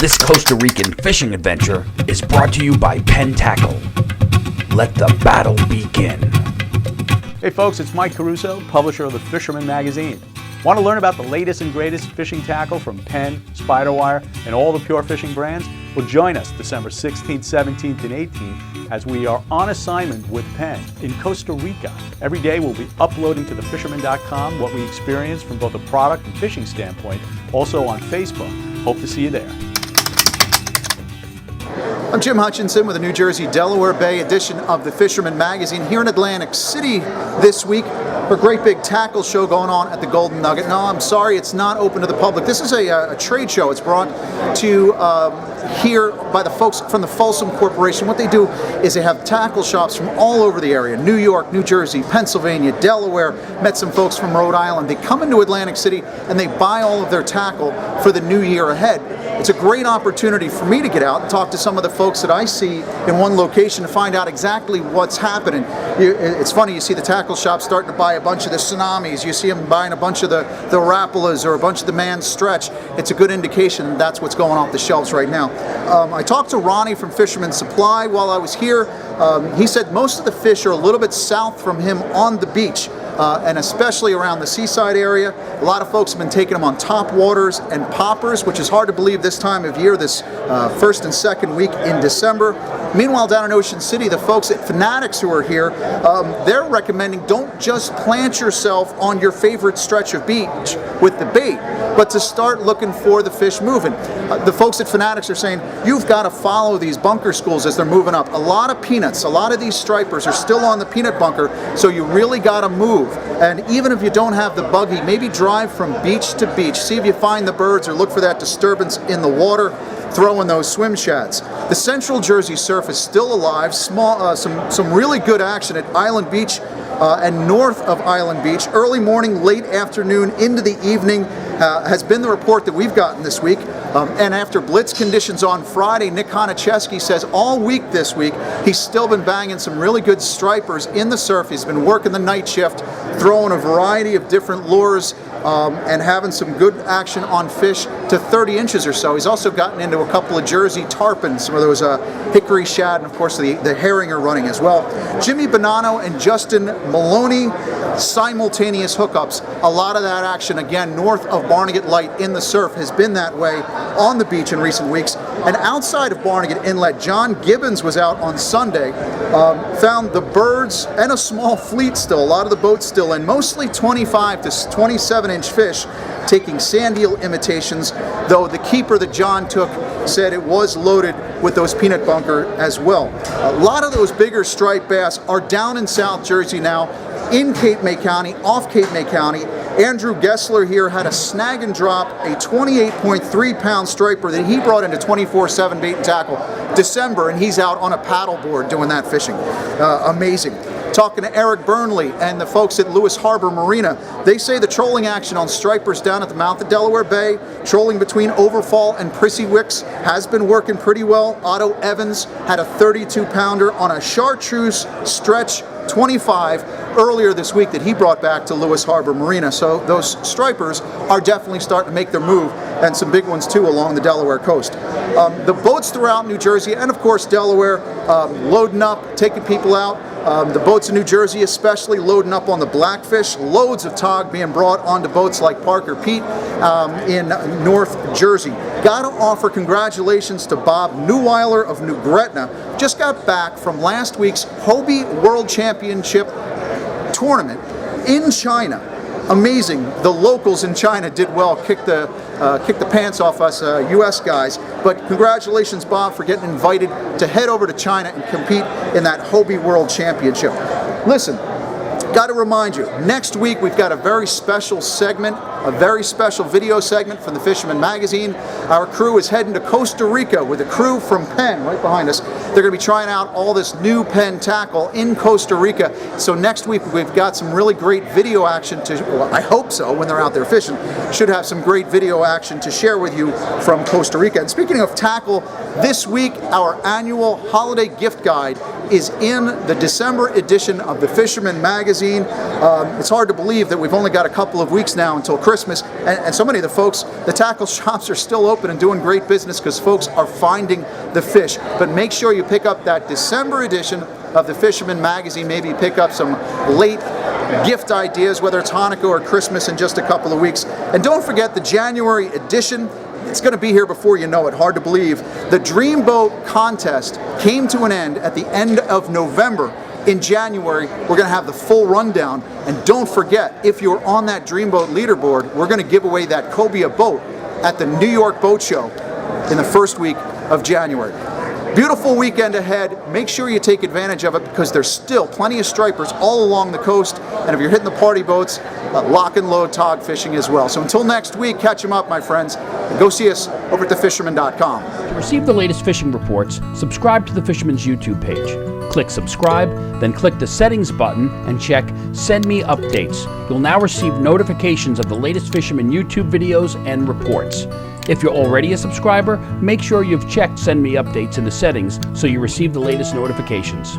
This Costa Rican fishing adventure is brought to you by Penn Tackle. Let the battle begin. Hey folks, it's Mike Caruso, publisher of the Fisherman magazine. Want to learn about the latest and greatest fishing tackle from Penn, Spiderwire, and all the pure fishing brands? Well, join us December 16th, 17th, and 18th as we are on assignment with Penn in Costa Rica. Every day we'll be uploading to thefisherman.com what we experience from both a product and fishing standpoint, also on Facebook. Hope to see you there. I'm Jim Hutchinson with the New Jersey Delaware Bay edition of the Fisherman magazine here in Atlantic City this week for a great big tackle show going on at the Golden Nugget. No, I'm sorry, it's not open to the public. This is a trade show. It's brought to here by the folks from the Folsom Corporation. What they do is they have tackle shops from all over the area: New York, New Jersey, Pennsylvania, Delaware. Met some folks from Rhode Island. They come into Atlantic City and they buy all of their tackle for the new year ahead. It's a great opportunity for me to get out and talk to some of the folks that I see in one location to find out exactly what's happening. It's funny, you see the tackle shop starting to buy a bunch of the tsunamis, you see them buying a bunch of the Rapalas or a bunch of the Man Stretch. It's a good indication that's what's going off the shelves right now. I talked to Ronnie from Fisherman Supply while I was here. He said most of the fish are a little bit south from him on the beach. And especially around the seaside area. A lot of folks have been taking them on top waters and poppers, which is hard to believe this time of year, this first and second week in December. Meanwhile, down in Ocean City, the folks at Fanatics who are here, they're recommending don't just plant yourself on your favorite stretch of beach with the bait, but to start looking for the fish moving. The folks at Fanatics are saying you've got to follow these bunker schools as they're moving up. A lot of peanuts, a lot of these stripers are still on the peanut bunker, so you really got to move. And even if you don't have the buggy, maybe drive from beach to beach, see if you find the birds or look for that disturbance in the water, throw in those swim shads. The Central Jersey surf is still alive. Some really good action at Island Beach and north of Island Beach. Early morning, late afternoon, into the evening has been the report that we've gotten this week. And after blitz conditions on Friday, Nick Honicheski says all week this week, he's still been banging some really good stripers in the surf. He's been working the night shift, throwing a variety of different lures, and having some good action on fish to 30 inches or so. He's also gotten into a couple of Jersey tarpon, some of those hickory shad, and of course the herring are running as well. Jimmy Bonanno and Justin Maloney, simultaneous hookups. A lot of that action, again, north of Barnegat Light in the surf has been that way on the beach in recent weeks. And outside of Barnegat Inlet, John Gibbons was out on Sunday, found the birds and a small fleet still, a lot of the boats still in, mostly 25 to 27-inch fish, taking sand eel imitations, though the keeper that John took said it was loaded with those peanut bunker as well. A lot of those bigger striped bass are down in South Jersey now, in Cape May County, off Cape May County. Andrew Gessler here had a snag and drop, a 28.3-pound striper that he brought into 24/7 bait and tackle December, and he's out on a paddleboard doing that fishing. Amazing. Talking to Eric Burnley and the folks at Lewis Harbor Marina, they say the trolling action on stripers down at the mouth of Delaware Bay, trolling between Overfall and Prissy Wicks, has been working pretty well. Otto Evans had a 32-pounder on a chartreuse stretch 25 earlier this week that he brought back to Lewis Harbor Marina. So those stripers are definitely starting to make their move, and some big ones too along the Delaware coast. The boats throughout New Jersey and of course Delaware loading up, taking people out. The boats in New Jersey especially loading up on the blackfish. Loads of tog being brought onto boats like Parker Pete in North Jersey. Got to offer congratulations to Bob Neuweiler of New Gretna. Just got back from last week's Hobie World Championship tournament in China. Amazing. The locals in China did well, kicked the pants off us U.S. guys. But congratulations, Bob, for getting invited to head over to China and compete in that Hobie World Championship. Listen, got to remind you, next week we've got a very special segment, a very special video segment from the Fisherman magazine. Our crew is heading to Costa Rica with a crew from Penn right behind us. They're going to be trying out all this new Penn tackle in Costa Rica. So next week we've got some really great video action to, well, I hope so, when they're out there fishing. Should have some great video action to share with you from Costa Rica. And speaking of tackle, this week our annual holiday gift guide is in the December edition of the Fisherman magazine. It's hard to believe that we've only got a couple of weeks now until Christmas. Christmas. And so many of the folks, the tackle shops are still open and doing great business because folks are finding the fish. But make sure you pick up that December edition of the Fisherman magazine. Maybe pick up some late gift ideas, whether it's Hanukkah or Christmas in just a couple of weeks. And don't forget the January edition. It's going to be here before you know it. Hard to believe. The Dreamboat contest came to an end at the end of November. In January, we're going to have the full rundown. And don't forget, if you're on that Dreamboat leaderboard, we're going to give away that cobia boat at the New York Boat Show in the first week of January. Beautiful weekend ahead. Make sure you take advantage of it because there's still plenty of stripers all along the coast. And if you're hitting the party boats, lock and load tog fishing as well. So until next week, catch them up, my friends. And go see us over at thefisherman.com. To receive the latest fishing reports, subscribe to the Fisherman's YouTube page. Click subscribe, then click the settings button and check Send Me Updates. You'll now receive notifications of the latest Fisherman YouTube videos and reports. If you're already a subscriber, make sure you've checked Send Me Updates in the settings so you receive the latest notifications.